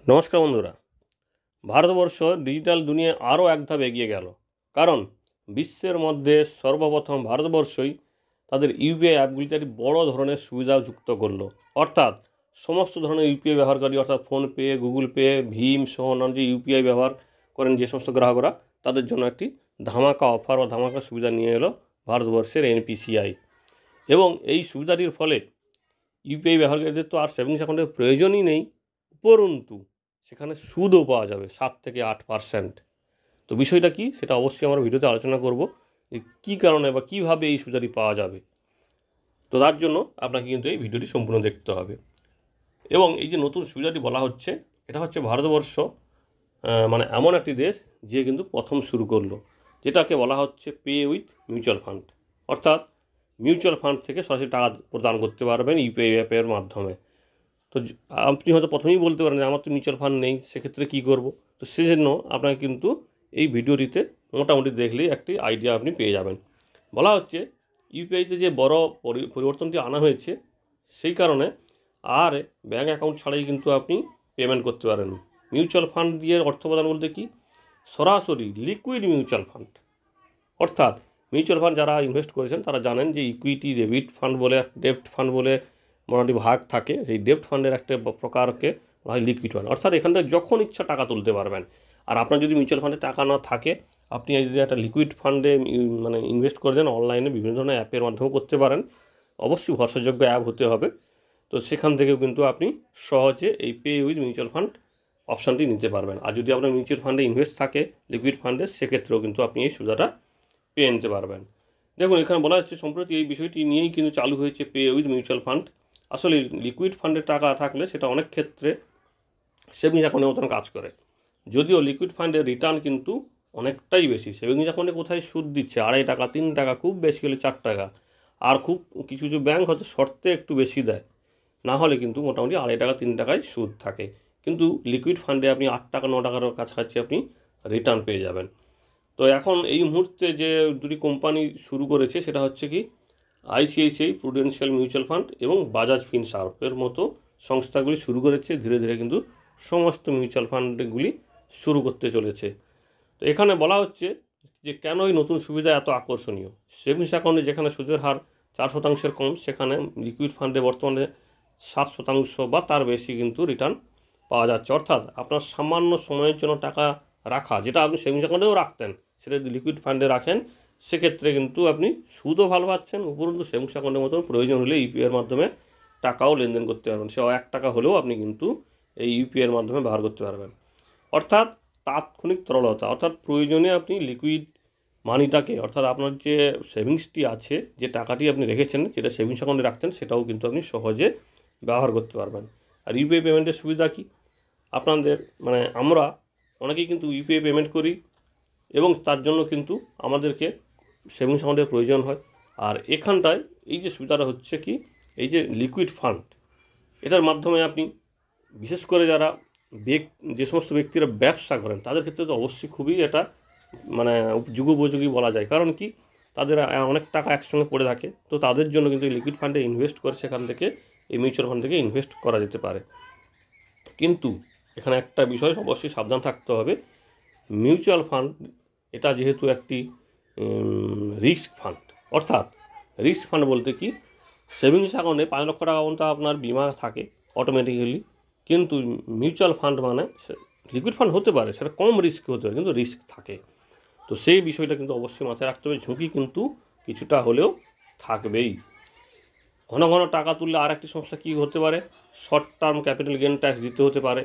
নমস্কার বন্ধুরা। ভারতবর্ষ ডিজিটাল দুনিয়ায় আরও এক ধাপ এগিয়ে গেল, কারণ বিশ্বের মধ্যে সর্বপ্রথম ভারতবর্ষই তাদের ইউপিআই অ্যাপগুলিতে একটি বড় ধরনের সুবিধা যুক্ত করলো। অর্থাৎ সমস্ত ধরনের ইউপিআই ব্যবহারকারী, অর্থাৎ ফোনপে, গুগল পে, ভীম সহ অন্যান্য যে ইউপিআই ব্যবহার করেন যে সমস্ত গ্রাহকরা, তাদের জন্য একটি ধামাকা অফার বা ধামাকা সুবিধা নিয়ে এলো ভারতবর্ষের এনপিসিআই। এবং এই সুবিধাটির ফলে ইউপিআই ব্যবহারকারীদের তো আর সেভিংস অ্যাকাউন্টের প্রয়োজনই নেই, উপরন্তু সেখানে সুদও পাওয়া যাবে 7 থেকে 8%। তো বিষয়টা কি, সেটা অবশ্যই আমরা ভিডিওতে আলোচনা করব, যে কী কারণে বা কীভাবে এই সুবিধাটি পাওয়া যাবে। তো তার জন্য আপনাকে কিন্তু এই ভিডিওটি সম্পূর্ণ দেখতে হবে। এবং এই যে নতুন সুবিধাটি বলা হচ্ছে, এটা হচ্ছে ভারতবর্ষ মানে এমন একটি দেশ যে কিন্তু প্রথম শুরু করলো, যেটাকে বলা হচ্ছে পে উইথ মিউচুয়াল ফান্ড। অর্থাৎ মিউচুয়াল ফান্ড থেকে সরাসরি টাকা প্রদান করতে পারবেন ইউপিআই অ্যাপের মাধ্যমে। তো আপনি হয়তো প্রথমেই বলতে পারেন যে আমার তো মিউচুয়াল ফান্ড নেই, সেক্ষেত্রে কী করব। তো সেজন্য আপনাকে কিন্তু এই ভিডিওটিতে মোটামুটি দেখলেই একটি আইডিয়া আপনি পেয়ে যাবেন। বলা হচ্ছে ইউপিআইতে যে বড় পরিবর্তনটি আনা হয়েছে, সেই কারণে আর ব্যাঙ্ক অ্যাকাউন্ট ছাড়াই কিন্তু আপনি পেমেন্ট করতে পারেন। মিউচুয়াল ফান্ড দিয়ে অর্থ প্রদান বলতে কি, সরাসরি লিকুইড মিউচুয়াল ফান্ড। অর্থাৎ মিউচুয়াল ফান্ড যারা ইনভেস্ট করেছেন তারা জানেন যে ইকুইটি, ডেবিট ফান্ড বলে, ডেপ্ট ফান্ড বলে মোটামুটি ভাগ থাকে। সেই ডেপ্ট ফান্ডের একটা প্রকারকে বলা হয় লিকুইড ফান্ড। অর্থাৎ এখান থেকে যখন ইচ্ছা টাকা তুলতে পারবেন। আর আপনার যদি মিউচুয়াল ফান্ডে টাকা না থাকে, আপনি যদি একটা লিকুইড ফান্ডে মানে ইনভেস্ট করে দেন, অনলাইনে বিভিন্ন ধরনের অ্যাপের মাধ্যমেও করতে পারেন। অবশ্যই ভরসাযোগ্য অ্যাপ হতে হবে। তো সেখান থেকেও কিন্তু আপনি সহজে এই পে উইথ মিউচুয়াল ফান্ড অপশানটি নিতে পারবেন। আর যদি আপনার মিউচুয়াল ফান্ডে ইনভেস্ট থাকে, লিকুইড ফান্ডে, সেক্ষেত্রেও কিন্তু আপনি এই সুবিধাটা পেয়ে নিতে পারবেন। দেখুন, এখানে বলা হচ্ছে সম্প্রতি এই বিষয়টি নিয়েই কিন্তু চালু হয়েছে পে উইথ মিউচুয়াল ফান্ড। আসলে লিকুইড ফান্ডে টাকা থাকলে সেটা অনেক ক্ষেত্রে সেভিংস অ্যাকাউন্টের মতন কাজ করে, যদিও লিকুইড ফান্ডের রিটার্ন কিন্তু অনেকটাই বেশি। সেভিংস অ্যাকাউন্টে কোথায় সুদ দিচ্ছে 2.5 টাকা, 3 টাকা, খুব বেশি হলে 4 টাকা। আর খুব কিছু কিছু ব্যাঙ্ক হয়তো শর্তে একটু বেশি দেয়, না হলে কিন্তু মোটামুটি 2.5 টাকা, 3 টাকায় সুদ থাকে। কিন্তু লিকুইড ফান্ডে আপনি 8 টাকা, 9 টাকার কাছাকাছি আপনি রিটার্ন পেয়ে যাবেন। তো এখন এই মুহূর্তে যে দুটি কোম্পানি শুরু করেছে, সেটা হচ্ছে কি আইসিআইসিআই প্রুডেন্সিয়াল মিউচুয়াল ফান্ড এবং বাজাজ ফিনসার্ভের মতো সংস্থাগুলি শুরু করেছে। ধীরে ধীরে কিন্তু সমস্ত মিউচুয়াল ফান্ডগুলি শুরু করতে চলেছে। তো এখানে বলা হচ্ছে যে কেন এই নতুন সুবিধা এত আকর্ষণীয়। সেভিংস অ্যাকাউন্টে যেখানে সুদের হার 4% কম, সেখানে লিকুইড ফান্ডে বর্তমানে 7% বা তার বেশি কিন্তু রিটার্ন পাওয়া যাচ্ছে। অর্থাৎ আপনার সামান্য সময়ের জন্য টাকা রাখা, যেটা আপনি সেভিংস অ্যাকাউন্টেও রাখতেন, সেটা যদি লিকুইড ফান্ডে রাখেন, সেক্ষেত্রে কিন্তু আপনি সুদও ভালো পাচ্ছেন, উপরন্তু সেভিংস অ্যাকাউন্টের মতন প্রয়োজন হলে ইউপিআইয়ের মাধ্যমে টাকাও লেনদেন করতে পারবেন। সে 1 টাকা হলেও আপনি কিন্তু এই ইউপিআইয়ের মাধ্যমে ব্যবহার করতে পারবেন। অর্থাৎ তাৎক্ষণিক তরলতা, অর্থাৎ প্রয়োজনে আপনি লিকুইড মানিটাকে, অর্থাৎ আপনার যে সেভিংসটি আছে, যে টাকাটি আপনি রেখেছেন, যেটা সেভিংস অ্যাকাউন্টে রাখতেন, সেটাও কিন্তু আপনি সহজে ব্যবহার করতে পারবেন। আর ইউপিআই পেমেন্টের সুবিধা কি, আপনাদের মানে আমরা অনেকেই কিন্তু ইউপিআই পেমেন্ট করি এবং তার জন্য কিন্তু আমাদেরকে সেভিংস অ্যাকাউন্টের প্রয়োজন হয়। আর এখানটায় এই যে সুবিধাটা হচ্ছে কি, এই যে লিকুইড ফান্ড, এটার মাধ্যমে আপনি বিশেষ করে যারা যে সমস্ত ব্যক্তিরা ব্যবসা করেন, তাদের ক্ষেত্রে তো অবশ্যই খুবই এটা মানে যুগোপযোগী বলা যায়। কারণ কি, তাদের অনেক টাকা একসঙ্গে পড়ে থাকে, তো তাদের জন্য কিন্তু লিকুইড ফান্ডে ইনভেস্ট করে সেখান থেকে এই মিউচুয়াল ফান্ড থেকে ইনভেস্ট করা যেতে পারে। কিন্তু এখানে একটা বিষয় অবশ্যই সাবধান থাকতে হবে। মিউচুয়াল ফান্ড এটা যেহেতু একটি রিস্ক ফান্ড, অর্থাৎ রিস্ক ফান্ড বলতে কি, সেভিংস অ্যাকাউন্টে 5 লক্ষ টাকা পর্যন্ত আপনার বিমা থাকে অটোমেটিক্যালি, কিন্তু মিউচুয়াল ফান্ড মানে লিকুইড ফান্ড হতে পারে, সেটা কম রিস্ক হতে পারে, কিন্তু রিস্ক থাকে। তো সেই বিষয়টা কিন্তু অবশ্যই মাথায় রাখতে হবে। ঝুঁকি কিন্তু কিছুটা হলেও থাকবেই। ঘন ঘন টাকা তুললে আর একটি সমস্যা কী হতে পারে, short term capital gain tax দিতে হতে পারে।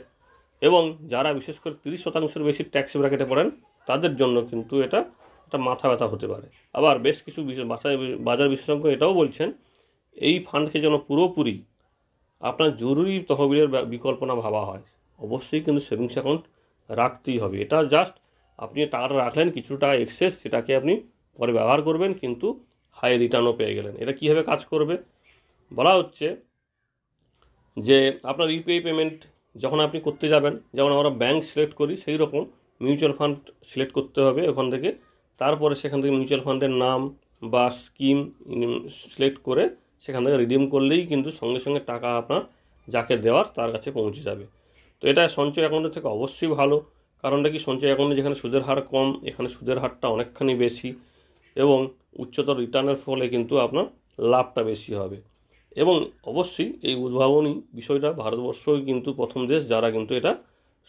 এবং যারা বিশেষ করে 30%-এর বেশি ট্যাক্স ব্র্যাকেটে পড়েন, তাদের জন্য কিন্তু এটা একটা মাথা ব্যথা হতে পারে। আবার বেশ কিছু বাজার বিশেষজ্ঞ এটাও বলছেন, এই ফান্ডকে যেন পুরোপুরি আপনার জরুরি তহবিলের বিকল্প না ভাবা হয়। অবশ্যই কিন্তু সেভিংস অ্যাকাউন্ট রাখতেই হবে। এটা জাস্ট আপনি টাকাটা রাখলেন, কিছু টাকা এক্সেস, সেটাকে আপনি পরে ব্যবহার করবেন, কিন্তু হাই রিটার্নও পেয়ে গেলেন। এটা কীভাবে কাজ করবে বলা হচ্ছে যে আপনার ইউপিআই পেমেন্ট যখন আপনি করতে যাবেন, যেমন আমরা ব্যাঙ্ক সিলেক্ট করি, সেই রকম মিউচুয়াল ফান্ড সিলেক্ট করতে হবে ওখান থেকে। তারপরে সেখান থেকে মিউচুয়াল ফান্ডের নাম বা স্কিম সিলেক্ট করে সেখান থেকে রিডিম করলেই কিন্তু সঙ্গে সঙ্গে টাকা আপনার যাকে দেওয়ার তার কাছে পৌঁছে যাবে। তো এটা সঞ্চয় অ্যাকাউন্টের থেকে অবশ্যই ভালো। কারণটা কি, সঞ্চয় অ্যাকাউন্টে যেখানে সুদের হার কম, এখানে সুদের হারটা অনেকখানি বেশি এবং উচ্চতর রিটার্নের ফলে কিন্তু আপনার লাভটা বেশি হবে। এবং অবশ্যই এই উদ্ভাবনী বিষয়টা ভারতবর্ষই কিন্তু প্রথম দেশ যারা কিন্তু এটা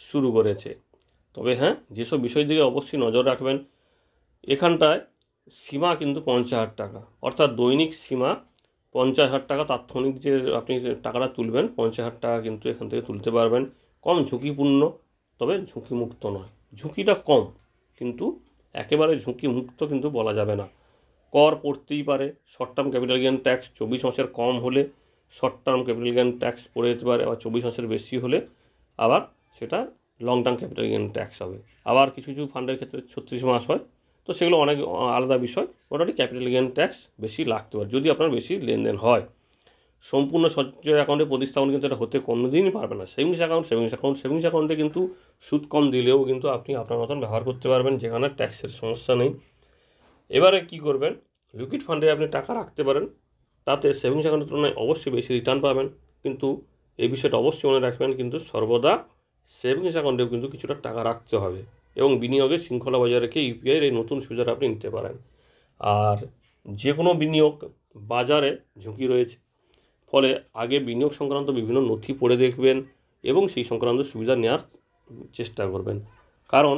শুরু করেছে। তবে হ্যাঁ, যেসব বিষয় দিকে অবশ্যই নজর রাখবেন, এখানটায় সীমা কিন্তু 50,000 টাকা, অর্থাৎ দৈনিক সীমা 50,000 টাকা। তাৎক্ষণিক যে আপনি যে টাকাটা তুলবেন 50,000 টাকা কিন্তু এখান থেকে তুলতে পারবেন। কম ঝুঁকিপূর্ণ, তবে ঝুঁকিমুক্ত নয়। ঝুঁকিটা কম, কিন্তু একেবারে ঝুঁকিমুক্ত কিন্তু বলা যাবে না। কর পড়তেই পারে। Short term capital gain tax 24 মাসের কম হলে short term capital gain tax পড়ে যেতে পারে, আবার 24 মাসের বেশি হলে আবার সেটা long term capital gain tax হবে। আবার কিছু কিছু ফান্ডের ক্ষেত্রে 36 মাস হয়, তো সেগুলো অনেক আলাদা বিষয়। মোটামুটি ক্যাপিটাল গেইন ট্যাক্স বেশি লাগতে পারে যদি আপনার বেশি লেনদেন হয়। সম্পূর্ণ সঞ্চয় অ্যাকাউন্টে প্রতিস্থাপন কিন্তু এটা হতে কোনোদিনই পারবে না। সেভিংস অ্যাকাউন্টে কিন্তু সুদ কম দিলেও কিন্তু আপনি আপনার মতন ব্যবহার করতে পারবেন, যেখানে ট্যাক্সের সমস্যা নেই। এবারে কি করবেন, লিকুইড ফান্ডে আপনি টাকা রাখতে পারেন, তাতে সেভিংস অ্যাকাউন্টের তুলনায় অবশ্যই বেশি রিটার্ন পাবেন। কিন্তু এই বিষয়টা অবশ্যই মনে রাখবেন, কিন্তু সর্বদা সেভিংস অ্যাকাউন্টেও কিন্তু কিছুটা টাকা রাখতে হবে এবং বিনিয়োগের শৃঙ্খলা বজায় রেখে ইউপিআইয়ের এই নতুন সুবিধাটা আপনি নিতে পারেন। আর যে কোনো বিনিয়োগ বাজারে ঝুঁকি রয়েছে, ফলে আগে বিনিয়োগ সংক্রান্ত বিভিন্ন নথি পড়ে দেখবেন এবং সেই সংক্রান্ত সুবিধা নেওয়ার চেষ্টা করবেন। কারণ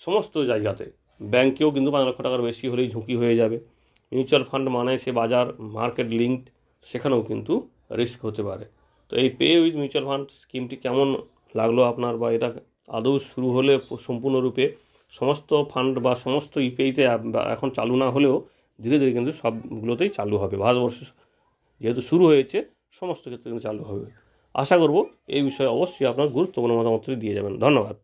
সমস্ত জায়গাতে, ব্যাংকেও কিন্তু 5 লক্ষ টাকার বেশি হলেই ঝুঁকি হয়ে যাবে। মিউচুয়াল ফান্ড মানে সে বাজার মার্কেট লিঙ্কড, সেখানেও কিন্তু রিস্ক হতে পারে। তো এই পে উইথ মিউচুয়াল ফান্ড স্কিমটি কেমন লাগলো আপনার, বা এটা আদৌ শুরু হলে সম্পূর্ণরূপে সমস্ত ফান্ড বা সমস্ত ইউপিআইতে এখন চালু না হলেও ধীরে ধীরে কিন্তু সবগুলোতেই চালু হবে। ভারতবর্ষ যেহেতু শুরু হয়েছে, সমস্ত ক্ষেত্রে কিন্তু চালু হবে। আশা করব এই বিষয়ে অবশ্যই আপনার গুরুত্বপূর্ণ মতামতটি দিয়ে যাবেন। ধন্যবাদ।